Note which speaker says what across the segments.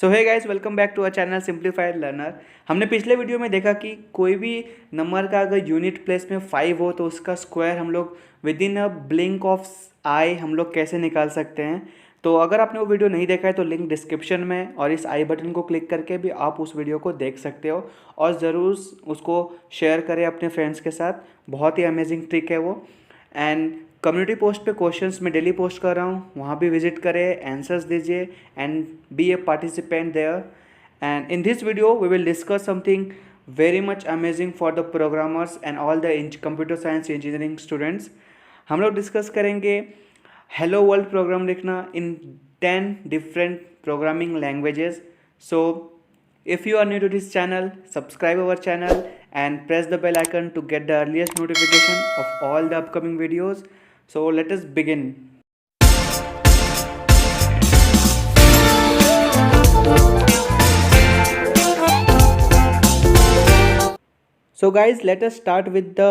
Speaker 1: So hey guys, welcome back to our channel simplified learner. हमने पिछले video में देखा कि कोई भी नंबर का अगर यूनिट प्लेस में 5 हो तो उसका स्क्वायर हम लोग within a blink of eye हम लोग कैसे निकाल सकते हैं। तो अगर आपने वो वीडियो नहीं देखा है तो लिंक डिस्क्रिप्शन में और इस आई बटन को क्लिक करके भी आप उस वीडियो को देख सकते हो और ज़रूर उसको शेयर करें अपने फ्रेंड्स के साथ। बहुत ही अमेजिंग ट्रिक है वो। एंड कम्युनिटी पोस्ट पे क्वेश्चंस मैं डेली पोस्ट कर रहा हूँ, वहाँ भी विजिट करें, आंसर्स दीजिए and be a participant there. And in this video we will discuss something very much amazing for the programmers and all the computer science engineering students. हम लोग डिस्कस करेंगे हेलो वर्ल्ड प्रोग्राम लिखना in 10 different programming languages. So if you are new to this channel, subscribe our channel and press the bell icon to get the earliest notification of all the upcoming videos. So let us begin. So guys, let us start with the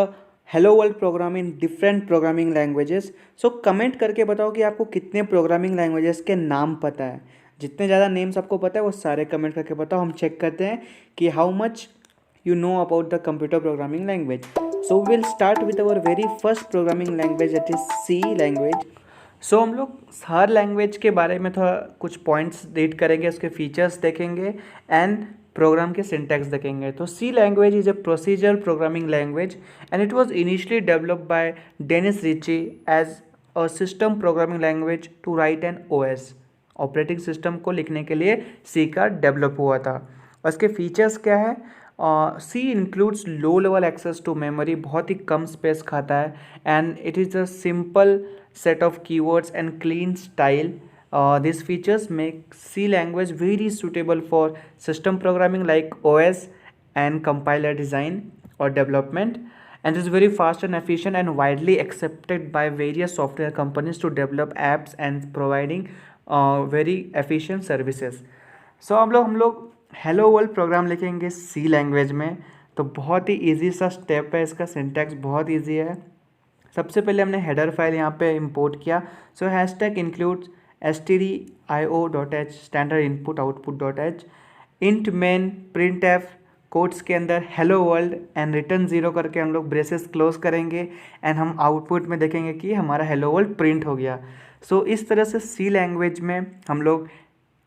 Speaker 1: hello world program in different programming languages. So comment करके बताओ कि आपको कितने programming languages के नाम पता है। जितने ज़्यादा नेम्स आपको पता है वो सारे कमेंट करके बताओ। हम चेक करते हैं कि how much you know about the computer programming language. So we'll start with our very first programming language, that is C language. So हम लोग हर लैंग्वेज के बारे में थोड़ा कुछ पॉइंट्स रीड करेंगे, उसके फीचर्स देखेंगे एंड प्रोग्राम के सिंटैक्स देखेंगे। तो C language is a procedural programming language and it was initially developed by Dennis Ritchie as a system programming language to write an OS. Operating system को लिखने के लिए सी का डेवलप हुआ था। और इसके फीचर्स क्या है? C includes low level access to memory, बहुत ही कम स्पेस खाता है and it is a simple set of keywords and clean style. These features make C language very suitable for system programming like OS and compiler design or development, and is very fast and efficient and widely accepted by various software companies to develop apps and providing very efficient services. So हम लोग hello world programme लिखेंगे C language में। तो बहुत ही easy सा step है, इसका syntax बहुत ईजी है। सबसे पहले हमने हेडर फाइल यहाँ पे इंपोर्ट किया। So hashtag includes stdio.h standard input output dot h int main print f quotes के अंदर hello world and return zero करके हम लोग ब्रेसेस क्लोज करेंगे एंड हम आउटपुट में देखेंगे कि हमारा हेलो वर्ल्ड प्रिंट हो गया। सो इस तरह से सी लैंग्वेज में हम लोग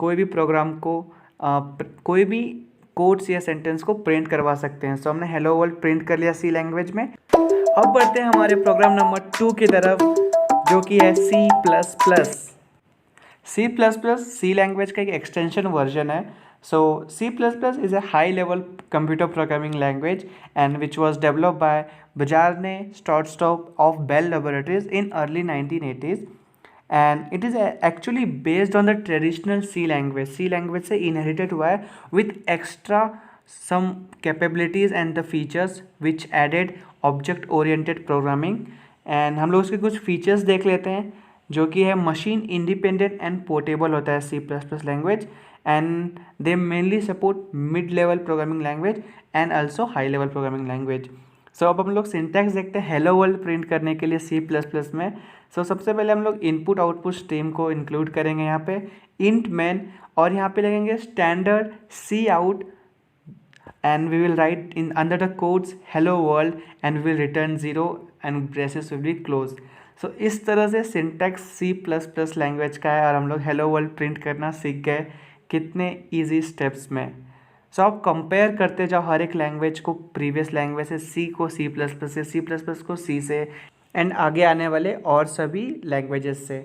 Speaker 1: कोई भी प्रोग्राम को कोई भी कोड्स या सेंटेंस को प्रिंट करवा सकते हैं। सो हमने हेलो वर्ल्ड प्रिंट कर लिया सी लैंग्वेज में। अब बढ़ते हैं हमारे प्रोग्राम नंबर 2 की तरफ, जो कि है C plus plus. C plus plus C language का एक एक्सटेंशन वर्जन है। So C plus plus is a high level computer programming language and which was developed by Bjarne Stroustrup of Bell laboratories in early 1980s and it is actually based on the traditional C language. C language से inherited हुआ है with extra some capabilities and the features which added object oriented programming। and हम लोग उसके कुछ features देख लेते हैं, जो कि है मशीन इंडिपेंडेंट एंड पोर्टेबल होता है C plus plus language and they mainly support mid level programming language and also high level programming language. So अब हम लोग सिंटैक्स देखते हैं हेलो वर्ल्ड प्रिंट करने के लिए सी प्लस प्लस में। सो सबसे पहले हम लोग इनपुट आउटपुट स्ट्रीम को इंक्लूड करेंगे यहाँ पे इंट मैन, और यहाँ पे लगेंगे standard c out and we will write in under the quotes hello world and we will return 0 and braces will be closed। so इस तरह से syntax C plus plus language का है और हम लोग हेलो वर्ल्ड प्रिंट करना सीख गए कितने इजी स्टेप्स में। सो आप कंपेयर करते जाओ हर एक लैंग्वेज को प्रीवियस लैंग्वेज से, सी को सी प्लस प्लस से, सी प्लस प्लस को सी से एंड आगे आने वाले और सभी लैंग्वेजेस से।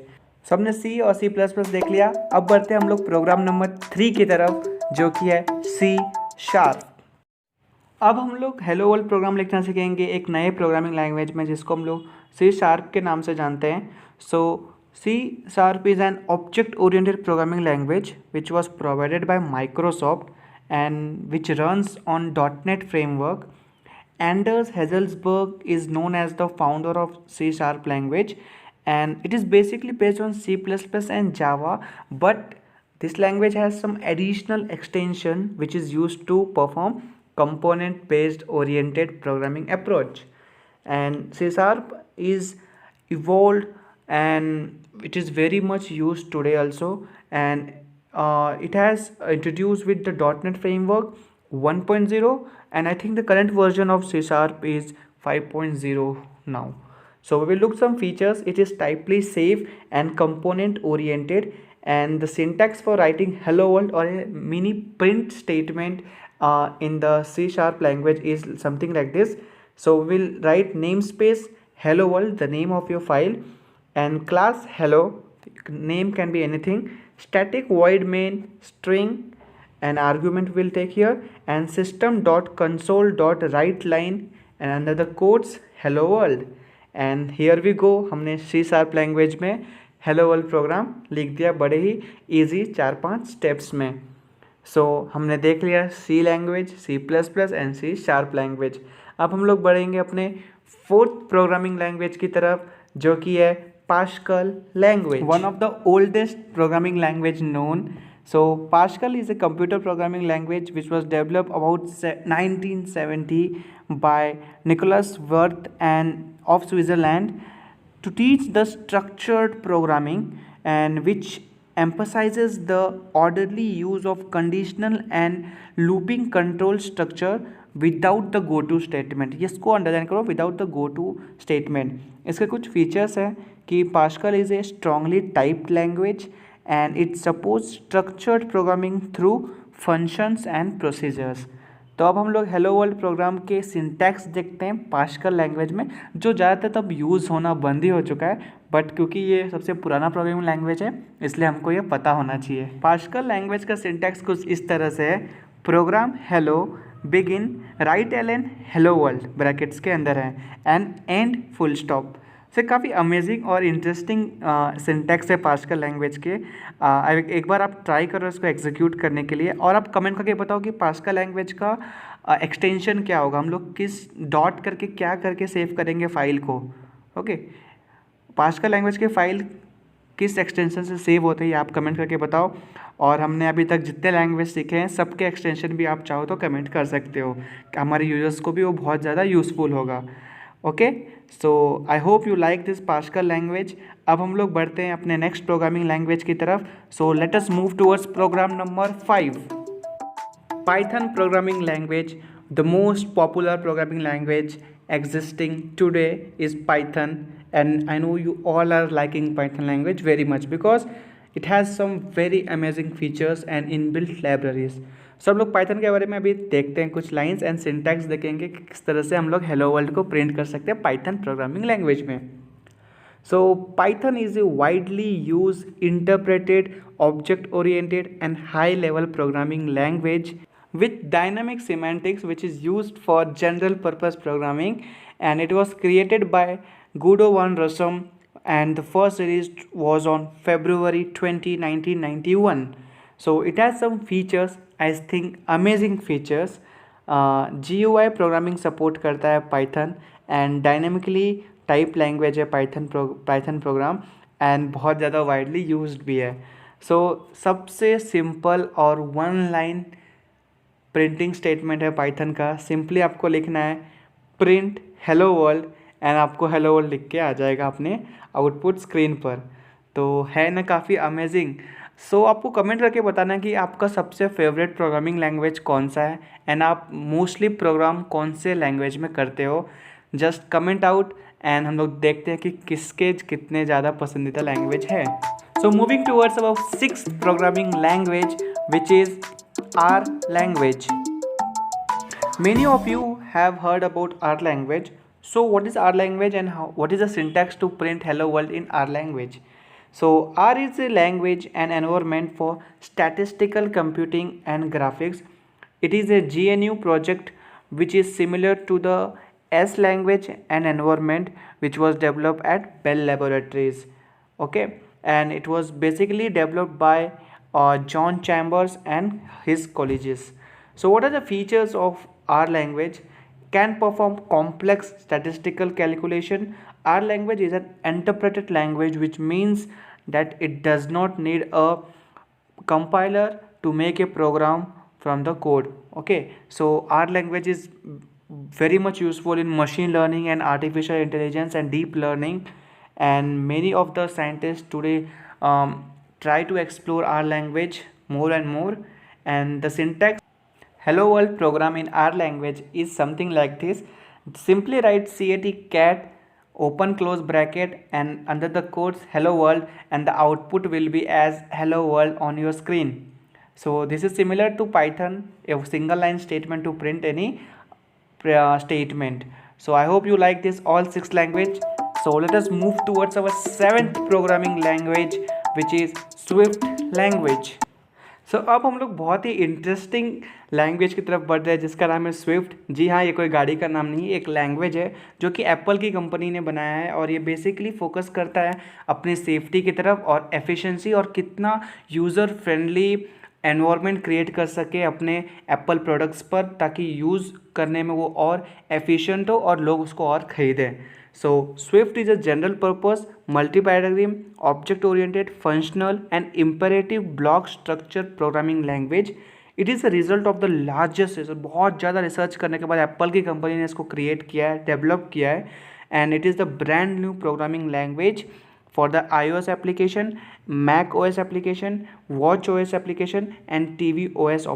Speaker 1: सब ने सी और सी प्लस प्लस देख लिया। अब बढ़ते हैं हम लोग प्रोग्राम नंबर 3 की तरफ, जो कि है सी शार्प। अब हम लोग हेलो वर्ल्ड प्रोग्राम लिखना सीखेंगे एक नए प्रोग्रामिंग लैंग्वेज में, जिसको हम लोग सी शार्प के नाम से जानते हैं। So C sharp is an object oriented programming language which was provided by Microsoft and which runs on .NET framework. Anders Hasselsberg is known as the founder of C Sharp language and it is basically based on C++ and Java, but this language has some additional extension which is used to perform component based oriented programming approach। and C Sharp is evolved and it is very much used today also, and it has introduced with the .NET framework 1.0, and I think the current version of C Sharp is 5.0 now. So we will look some features. It is typely safe and component oriented, and the syntax for writing hello world or a mini print statement in the C Sharp language is something like this. So we'll write namespace hello world, the name of your file, and class hello, name can be anything, static void main string, an argument will take here, and system dot console dot write line, and under the quotes hello world. And here we go, हमने C sharp language में hello world program लिख दिया बड़े ही easy 4-5 steps में. सो हमने देख लिया C language, C plus plus and C sharp language. अब हम लोग बढ़ेंगे अपने फोर्थ प्रोग्रामिंग लैंग्वेज की तरफ, जो कि है pascal language, one of the oldest programming language known. So Pascal is a computer programming language which was developed about 1970 by Nicholas Wirth and of Switzerland to teach the structured programming, and which emphasizes the orderly use of conditional and looping control structure without the go to statement. इसको underline करो, without the go to statement. इसके कुछ features हैं कि Pascal is a strongly typed language and it supports structured programming through functions and procedures. तो अब हम लोग हेलो वर्ल्ड प्रोग्राम के सिंटैक्स देखते हैं पास्कल लैंग्वेज में, जो ज़्यादातर तब यूज़ होना बंद ही हो चुका है, बट क्योंकि ये सबसे पुराना प्रोग्रामिंग लैंग्वेज है इसलिए हमको ये पता होना चाहिए. पास्कल लैंग्वेज का सिंटैक्स कुछ इस तरह से है: program hello begin writeln hello world brackets के अंदर है एंड एंड फुल स्टॉप. से काफ़ी अमेजिंग और इंटरेस्टिंग सिंटैक्स है पास्कल लैंग्वेज के. एक बार आप ट्राई करो इसको एग्जीक्यूट करने के लिए, और आप कमेंट करके बताओ कि पास्कल लैंग्वेज का एक्सटेंशन क्या होगा, हम लोग किस डॉट करके क्या करके सेव करेंगे फाइल को. ओके, पास्कल लैंग्वेज के फाइल किस एक्सटेंशन से सेव होते हैं ये आप कमेंट करके बताओ. और हमने अभी तक जितने लैंग्वेज सीखे हैं सबके एक्सटेंशन भी आप चाहो तो कमेंट कर सकते हो, हमारे यूजर्स को भी वो बहुत ज़्यादा यूज़फुल होगा. Okay, so I hope you like this pascal language. अब हम लोग बढ़ते हैं अपने नेक्स्ट प्रोग्रामिंग लैंग्वेज की तरफ. So let us move towards program number 5. Python programming language, the most popular programming language existing today is Python, and I know you all are liking Python language very much because it has some very amazing features and inbuilt libraries. So हम लोग Python के बारे में अभी देखते हैं, कुछ lines and syntax देखेंगे कि किस तरह से हम लोग हेलो वर्ल्ड को प्रिंट कर सकते हैं पाइथन प्रोग्रामिंग लैंग्वेज में. So Python is a widely used, interpreted, object-oriented and high-level programming language with dynamic semantics, which is used for general purpose programming, and it was created by Guido van Rossum, and the first release was on February 20, 1991. So it has some features, I think amazing features. GUI programming support करता है Python, and dynamically type language है Python programme, and बहुत ज़्यादा widely used भी है. सो सबसे simple और one line printing statement है पाइथन का. सिंपली आपको लिखना है प्रिंट हेलो वर्ल्ड, एंड आपको हेलो वर्ल्ड लिख के आ जाएगा अपने आउटपुट स्क्रीन पर. तो है ना काफ़ी अमेजिंग. सो आपको कमेंट करके बताना कि आपका सबसे फेवरेट प्रोग्रामिंग लैंग्वेज कौन सा है, एंड आप मोस्टली प्रोग्राम कौन से लैंग्वेज में करते हो. जस्ट कमेंट आउट, एंड हम लोग देखते हैं कि किसके कितने ज़्यादा पसंदीदा लैंग्वेज है. सो moving towards about 6th programming language which is R language. Many of you have heard about R language. So what is R language, and what is the syntax to print hello world in R language? So R is a language and environment for statistical computing and graphics. It is a GNU project which is similar to the S language and environment which was developed at Bell Laboratories. Okay, and it was basically developed by John Chambers and his colleagues. So what are the features of R language? Can perform complex statistical calculation. R language is an interpreted language, which means that it does not need a compiler to make a program from the code. Okay, so R language is very much useful in machine learning and artificial intelligence and deep learning, and many of the scientists today try to explore R language more and more. And the syntax hello world program in our language is something like this. Simply write cat open close bracket and under the quotes hello world, and the output will be as hello world on your screen. So this is similar to Python, a single line statement to print any statement. So I hope you like this all six language. So let us move towards our seventh programming language, which is Swift language. सो अब हम लोग बहुत ही interesting language की तरफ बढ़ रहे हैं जिसका नाम है स्विफ्ट। जी हाँ, ये कोई गाड़ी का नाम नहीं है, एक लैंग्वेज है जो कि एप्पल की कंपनी ने बनाया है, और ये बेसिकली फोकस करता है अपनी सेफ्टी की तरफ और एफिशिएंसी और कितना यूज़र फ्रेंडली एनवायरनमेंट क्रिएट कर सके अपने एप्पल प्रोडक्ट्स पर, ताकि यूज़ करने में वो और एफिशिएंट हो और लोग उसको और ख़रीदें। So Swift is a general purpose, multi-paradigm, object-oriented, functional and imperative block structure programming language. It is a result of the largest research, बहुत ज़्यादा रिसर्च करने के बाद एप्पल की कंपनी ने इसको क्रिएट किया है, डेवलप किया है, and it is the brand new programming language for the iOS application, Mac OS application, Watch OS application and TV OS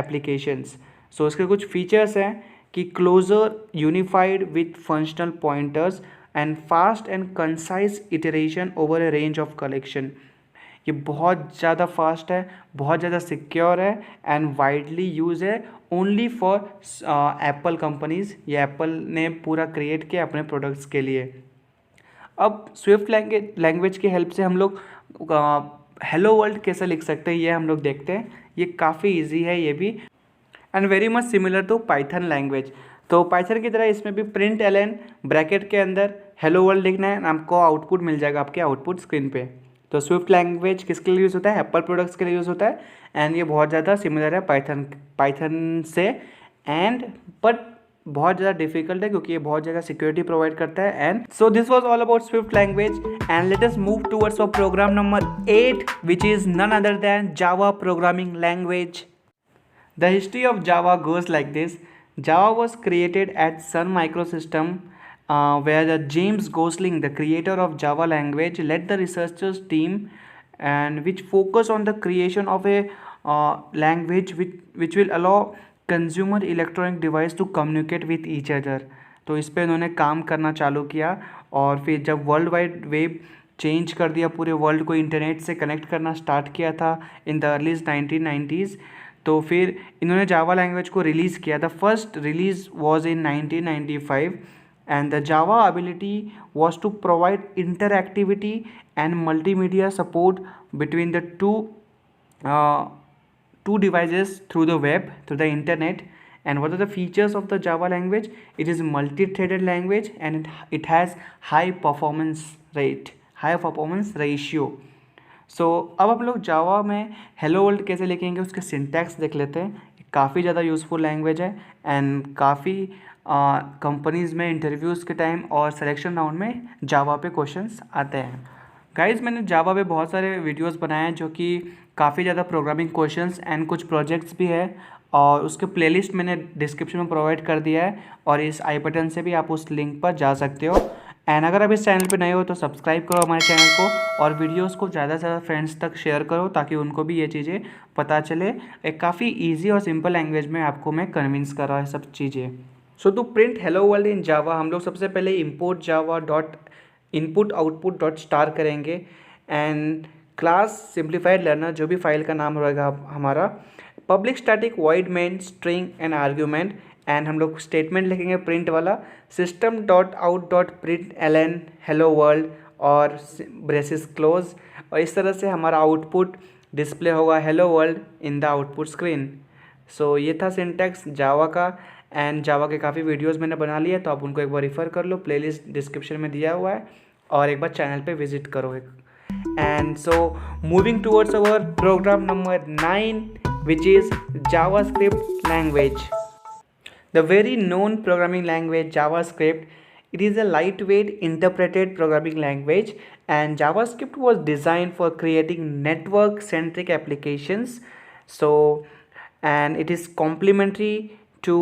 Speaker 1: applications. So इसके कुछ फीचर्स हैं कि closure unified with functional pointers and fast and concise iteration over a range of collection. ये बहुत ज़्यादा fast है, बहुत ज़्यादा सिक्योर है एंड वाइडली यूज है ओनली फॉर एप्पल कंपनीज़। ये एप्पल ने पूरा क्रिएट किया अपने प्रोडक्ट्स के लिए। अब स्विफ्ट लैंग्वेज की हेल्प से हम लोग हेलो वर्ल्ड कैसे लिख सकते हैं ये हम लोग देखते हैं। ये काफ़ी इजी है ये भी, and very much similar to Python language. तो पाइथन की तरह इसमें भी प्रिंट एलन ब्रैकेट के अंदर हेलो वर्ल्ड लिखना है, आपको आउटपुट मिल जाएगा आपके आउटपुट स्क्रीन पे। तो स्विफ्ट लैंग्वेज किसके लिए यूज़ होता है? एप्पल प्रोडक्ट्स के लिए यूज़ होता है, एंड ये बहुत ज़्यादा सिमिलर है पाइथन से, एंड बट बहुत ज़्यादा डिफिकल्ट है क्योंकि ये बहुत ज़्यादा सिक्योरिटी प्रोवाइड करता है। And so this was all about Swift language, and let us move towards our program number 8, which is none other than Java programming language. The history of Java goes like this. Java was created at Sun Microsystem, where the James Gosling, the creator of Java language, led the researchers team, and which focused on the creation of a language which will allow consumer electronic device to communicate with each other. तो इस पे उन्होंने काम करना चालू किया, और फिर जब वर्ल्ड वाइड वेब चेंज कर दिया, पूरे वर्ल्ड को इंटरनेट से कनेक्ट करना स्टार्ट किया था इन द अर्ली 1990s, तो फिर इन्होंने जावा लैंग्वेज को रिलीज़ किया। The first release was in 1995, and the Java ability was to provide interactivity and multimedia support between the two devices through the web, through the internet. And what are the features of the Java language? It is multi-threaded language, and it has high performance ratio. सो अब हम लोग जावा में hello world कैसे लिखेंगे उसके syntax देख लेते हैं। काफ़ी ज़्यादा यूज़फुल लैंग्वेज है, एंड काफ़ी कंपनीज़ में इंटरव्यूज़ के टाइम और सिलेक्शन राउंड में जावा पे क्वेश्चंस आते हैं। गाइज, मैंने जावा पे बहुत सारे वीडियोस बनाए हैं जो कि काफ़ी ज़्यादा प्रोग्रामिंग क्वेश्चंस एंड कुछ प्रोजेक्ट्स भी है, और उसके प्लेलिस्ट मैंने डिस्क्रिप्शन में प्रोवाइड कर दिया है, और इस आई बटन से भी आप उस लिंक पर जा सकते हो। एंड अगर आप इस चैनल पे नए हो तो सब्सक्राइब करो हमारे चैनल को, और वीडियोस को ज़्यादा से ज़्यादा फ्रेंड्स तक शेयर करो ताकि उनको भी ये चीज़ें पता चले। एक काफ़ी इजी और सिंपल लैंग्वेज में आपको मैं कन्विंस कर रहा है सब चीज़ें। So to print hello world in Java हम लोग सबसे पहले import Java dot input output dot star करेंगे, एंड क्लास सिंप्लीफाइड लर्नर जो भी फाइल का नाम रहेगा हमारा, public static void main string and argument, and हम लोग स्टेटमेंट लिखेंगे प्रिंट वाला system dot out dot print L N hello world और ब्रेसेस क्लोज, और इस तरह से हमारा आउटपुट डिस्प्ले होगा hello world in the output screen. So ये था सिंटैक्स जावा का, एंड जावा के काफ़ी वीडियोस मैंने बना लिए, तो आप उनको एक बार रिफ़र कर लो, प्लेलिस्ट डिस्क्रिप्शन में दिया हुआ है, और एक बार चैनल पे विजिट करो। And so moving towards our program number 9, which is JavaScript language. The very known programming language JavaScript, it is a lightweight interpreted programming language, and JavaScript was designed for creating network centric applications. So, and it is complementary to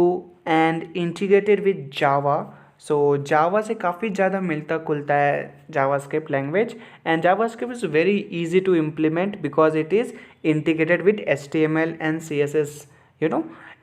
Speaker 1: and integrated with Java. सो Java से काफ़ी ज़्यादा मिलता जुलता है JavaScript language, and JavaScript is very easy to implement because it is integrated with HTML and CSS,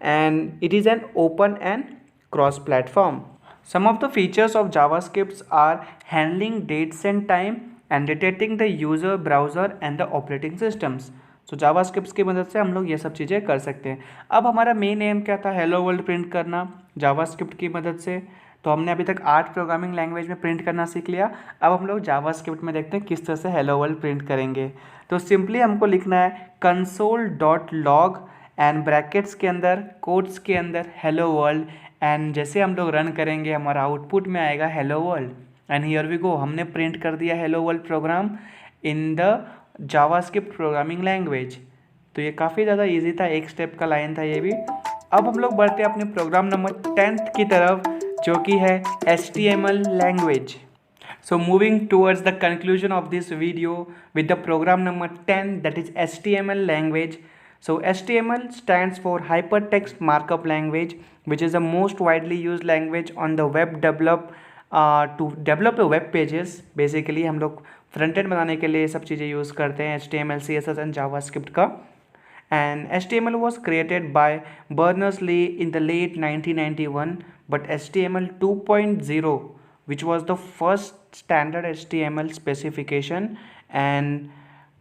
Speaker 1: and it is an open and cross platform. Some of the features of JavaScript are handling dates and time and detecting the user, browser and the operating systems. So JavaScript की मदद से हम लोग ये सब चीज़ें कर सकते हैं. अब हमारा मेन एम क्या था, हेलो वर्ल्ड प्रिंट करना जावास्क्रिप्ट की मदद से. तो हमने अभी तक 8 प्रोग्रामिंग लैंग्वेज में प्रिंट करना सीख लिया. अब हम लोग जावास्क्रिप्ट में देखते हैं किस तरह से हेलो वर्ल्ड प्रिंट करेंगे. तो सिंपली हमको लिखना है console.log एंड ब्रैकेट्स के अंदर, कोट्स के अंदर हेलो वर्ल्ड, एंड जैसे हम लोग रन करेंगे हमारा आउटपुट में आएगा hello world. And here we go, हमने प्रिंट कर दिया hello world program in the JavaScript programming language. तो ये काफ़ी ज़्यादा इजी था, एक स्टेप का लाइन था ये भी. अब हम लोग बढ़ते हैं अपने प्रोग्राम नंबर 10 की तरफ, जो कि है HTML language. So moving towards the conclusion of this video with the program number 10, that is HTML language. So HTML stands for Hypertext Markup Language, which is the most widely used language on the web to develop the web pages. Basically हम लोग front end बनाने के लिए ये सब चीज़ें use करते हैं, HTML, CSS and JavaScript का. And HTML was created by Berners-Lee in the late 1991, but HTML 2.0, which was the first standard HTML specification, and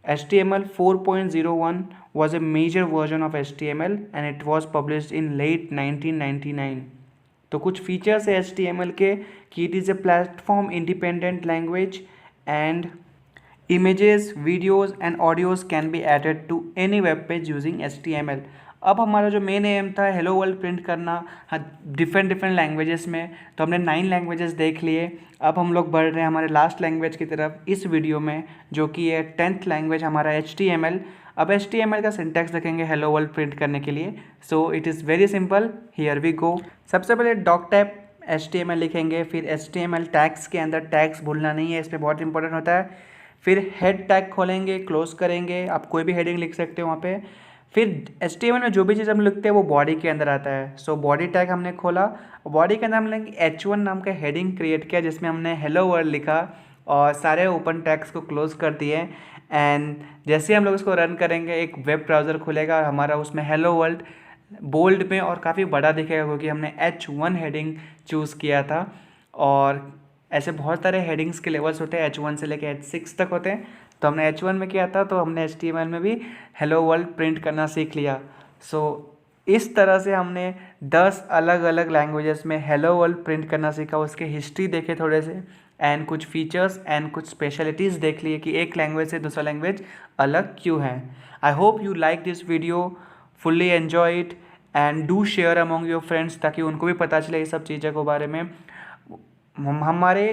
Speaker 1: HTML 4.01 was a major version of HTML and it was published in late 1999. तो कुछ features है HTML के कि it is a platform independent language and images, videos and audios can be added to any web page using HTML. अब हमारा जो main M था hello world print करना डिफरेंट लैंग्वेजेस में, तो हमने 9 लैंग्वेजेस देख लिए. अब हम लोग बढ़ रहे हैं हमारे लास्ट लैंग्वेज की तरफ इस वीडियो में, जो कि है 10th लैंग्वेज हमारा HTML. अब HTML का सिंटैक्स देखेंगे हेलो वर्ल्ड प्रिंट करने के लिए. So it is very simple, here we go. सबसे पहले डॉक टाइप HTML लिखेंगे, फिर HTML टैग्स के अंदर टैग्स भूलना नहीं है, इस पर बहुत इंपॉर्टेंट होता है. फिर हेड टैग खोलेंगे, क्लोज करेंगे, आप कोई भी हेडिंग लिख सकते हो वहाँ पे. फिर HTML में जो भी चीज़ हम लिखते हैं वो बॉडी के अंदर आता है. सो बॉडी टैग हमने खोला, बॉडी के अंदर हम लेंगे H1 नाम का हेडिंग क्रिएट किया जिसमें हमने हेलो वर्ल्ड लिखा और सारे ओपन टैग्स को क्लोज कर दिए. एंड जैसे हम लोग इसको रन करेंगे एक वेब ब्राउज़र खुलेगा और हमारा उसमें हेलो वर्ल्ड बोल्ड में और काफ़ी बड़ा दिखेगा क्योंकि हमने H1 हेडिंग चूज़ किया था. और ऐसे बहुत सारे हेडिंग्स के लेवल्स होते हैं, H1 से लेकर H6 तक होते हैं. तो हमने H1 में किया था, तो हमने HTML में भी हेलो वर्ल्ड प्रिंट करना सीख लिया. सो इस तरह से हमने 10 अलग अलग लैंग्वेजेस में हेलो वर्ल्ड प्रिंट करना सीखा. उसके हिस्ट्री देखे थोड़े से, एंड कुछ फीचर्स एंड कुछ स्पेशलिटीज़ देख लिए कि एक लैंग्वेज से दूसरा लैंग्वेज अलग क्यों है. I hope you like this video, fully enjoy it and do share among your friends, ताकि उनको भी पता चले ये सब चीज़ों के बारे में. हमारे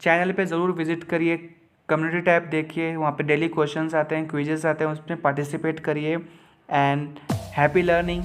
Speaker 1: चैनल पे ज़रूर विज़िट करिए, कम्युनिटी टैब देखिए, वहाँ पे डेली क्वेश्चंस आते हैं, क्विजेस आते हैं, उसमें पार्टिसिपेट करिए. And happy learning.